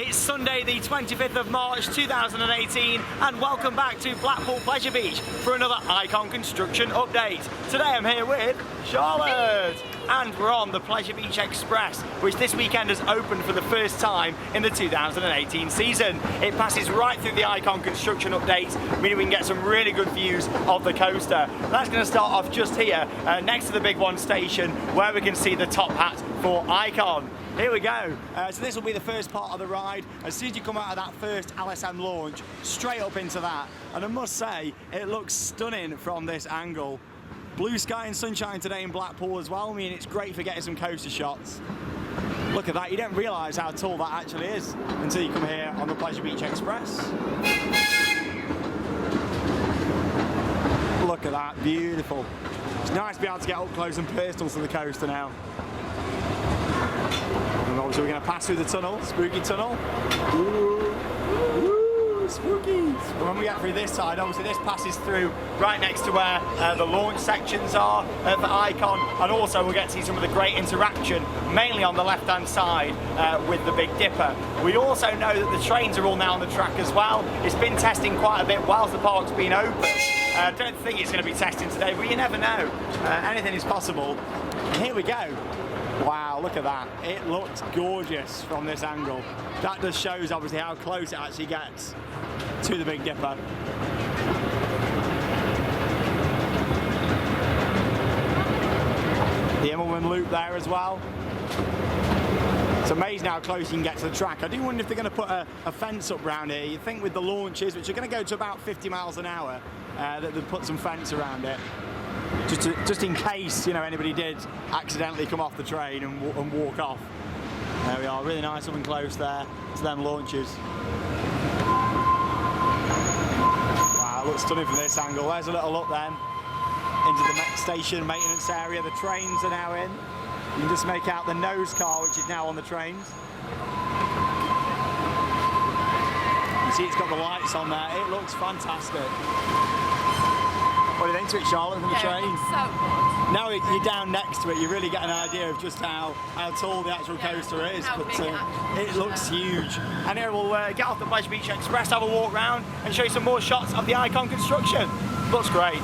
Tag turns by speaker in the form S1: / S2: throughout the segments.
S1: It's Sunday the 25th of March 2018 and welcome back to Blackpool Pleasure Beach for another Icon Construction update. Today I'm here with Charlotte and we're on the Pleasure Beach Express, which this weekend has opened for the first time in the 2018 season. It passes right through the Icon Construction update, meaning we can get some really good views of the coaster. That's going to start off just here next to the Big One station where we can see the top hat for Icon. Here we go. So this will be the first part of the ride. As soon as you come out of that first LSM launch, straight up into that. And I must say, it looks stunning from this angle. Blue sky and sunshine today in Blackpool as well. I mean, it's great for getting some coaster shots. Look at that. You don't realise how tall that actually is until you come here on the Pleasure Beach Express. Look at that. Beautiful. It's nice to be able to get up close and personal to the coaster now. And obviously we're going to pass through the tunnel, spooky tunnel. Ooh, ooh, spooky. When we get through this side, obviously this passes through right next to where the launch sections are for Icon, and also we'll get to see some of the great interaction, mainly on the left-hand side with the Big Dipper. We also know that the trains are all now on the track as well. It's been testing quite a bit whilst the park's been open. I don't think it's going to be testing today, but you never know. Anything is possible. And here we go. Wow, look at that. It looks gorgeous from this angle. That just shows obviously how close it actually gets to the Big Dipper. The Immelman loop there as well. It's amazing how close you can get to the track. I do wonder if they're going to put a fence up around here. You'd think with the launches, which are going to go to about 50 miles an hour, that they'd put some fence around it. Just in case, you know, anybody did accidentally come off the train and walk off. There we are, really nice up and close there to them launches. Wow, it looks stunning from this angle. There's a little look then into the next station maintenance area. The trains are now in. You can just make out the nose car, which is now on the trains. You see it's got the lights on there. It looks fantastic. What do you think to it, Charlotte, from the train?
S2: It looks so good.
S1: Now you're down next to it, you really get an idea of just how tall the actual coaster is. But it looks huge. And here we'll get off the Pleasure Beach Express, have a walk round and show you some more shots of the Icon Construction. Looks great.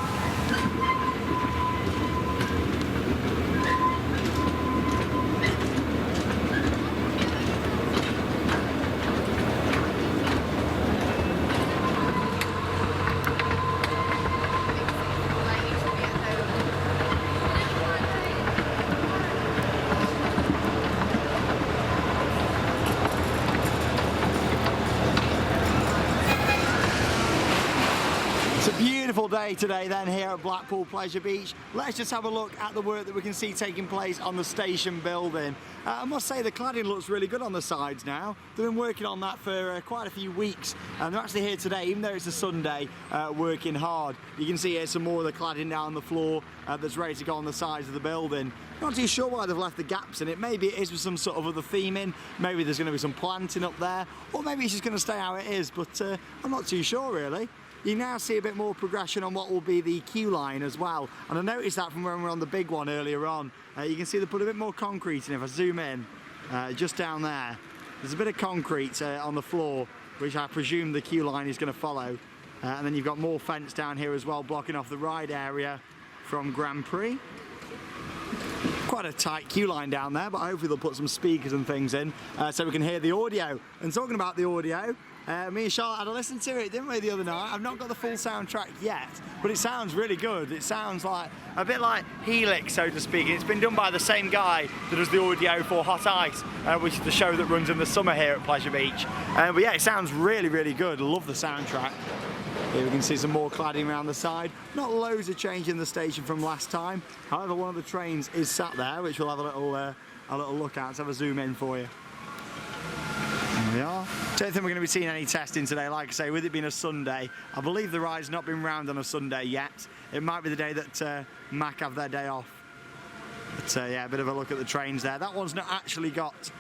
S1: Beautiful day today then here at Blackpool Pleasure Beach. Let's just have a look at the work that we can see taking place on the station building. I must say the cladding looks really good on the sides now. They've been working on that for quite a few weeks and they're actually here today, even though it's a Sunday, working hard. You can see here some more of the cladding down the floor that's ready to go on the sides of the building. Not too sure why they've left the gaps in it. Maybe it is with some sort of other theming. Maybe there's going to be some planting up there, or maybe it's just going to stay how it is, but I'm not too sure really. You now see a bit more progression on what will be the queue line as well. And I noticed that from when we were on the big one earlier on. You can see they put a bit more concrete in. If I zoom in, just down there, there's a bit of concrete on the floor, which I presume the queue line is going to follow. And then you've got more fence down here as well, blocking off the ride area from Grand Prix. Quite a tight queue line down there, but hopefully they'll put some speakers and things in so we can hear the audio. And talking about the audio, me and Charlotte had a listen to it, didn't we, the other night? I've not got the full soundtrack yet, but it sounds really good. It sounds like a bit like Helix, so to speak. It's been done by the same guy that does the audio for Hot Ice, which is the show that runs in the summer here at Pleasure Beach. But yeah, it sounds really, really good. I love the soundtrack. Here we can see some more cladding around the side. Not loads of change in the station from last time. However, one of the trains is sat there, which we'll have a little look at. Let's have a zoom in for you. There we are. Don't think we're going to be seeing any testing today. Like I say, with it being a Sunday, I believe the ride's not been round on a Sunday yet. It might be the day that Mack have their day off. But yeah, a bit of a look at the trains there. That one's not actually got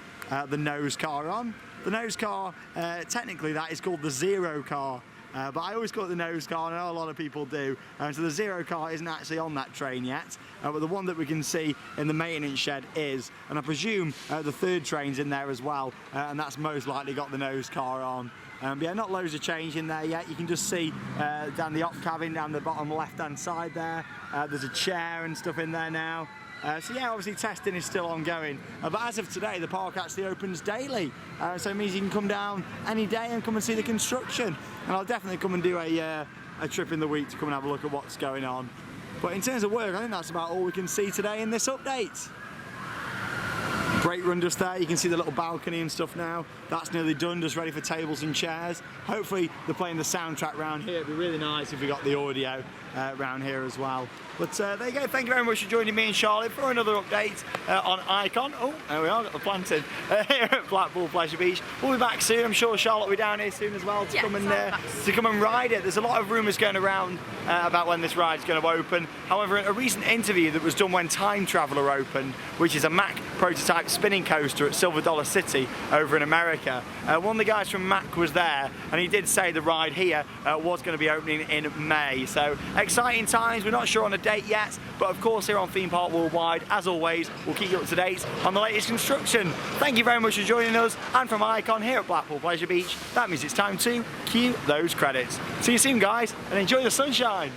S1: the nose car on. The nose car, technically that is called the Zero car. but I always call it the nose car, and I know a lot of people do. So the Zero car isn't actually on that train yet, but the one that we can see in the maintenance shed is, and I presume the third train's in there as well, and that's most likely got the nose car on. But yeah, not loads of change in there yet. You can just see down the op cabin, down the bottom left-hand side there, there's a chair and stuff in there now. So yeah, obviously testing is still ongoing, but as of today the park actually opens daily, so it means you can come down any day and come and see the construction, and I'll definitely come and do a trip in the week to come and have a look at what's going on. But in terms of work, I think that's about all we can see today in this update. Brake run just there, you can see the little balcony and stuff now. That's nearly done, just ready for tables and chairs. Hopefully they're playing the soundtrack round here. It'd be really nice if we got the audio round here as well. But there you go, thank you very much for joining me and Charlotte for another update on Icon. Oh, there we are, got the planted here at Blackpool Pleasure Beach. We'll be back soon. I'm sure Charlotte will be down here soon as well to come and ride it. There's a lot of rumours going around about when this ride's going to open. However, a recent interview that was done when Time Traveller opened, which is a Mack prototype spinning coaster at Silver Dollar City over in America, one of the guys from Mack was there, and he did say the ride here was going to be opening in May. So exciting times. We're not sure on a date yet, but of course here on Theme Park Worldwide, as always, we'll keep you up to date on the latest construction. Thank you very much for joining us, and from Icon here at Blackpool Pleasure Beach, that means it's time to cue those credits. See you soon guys, and enjoy the sunshine.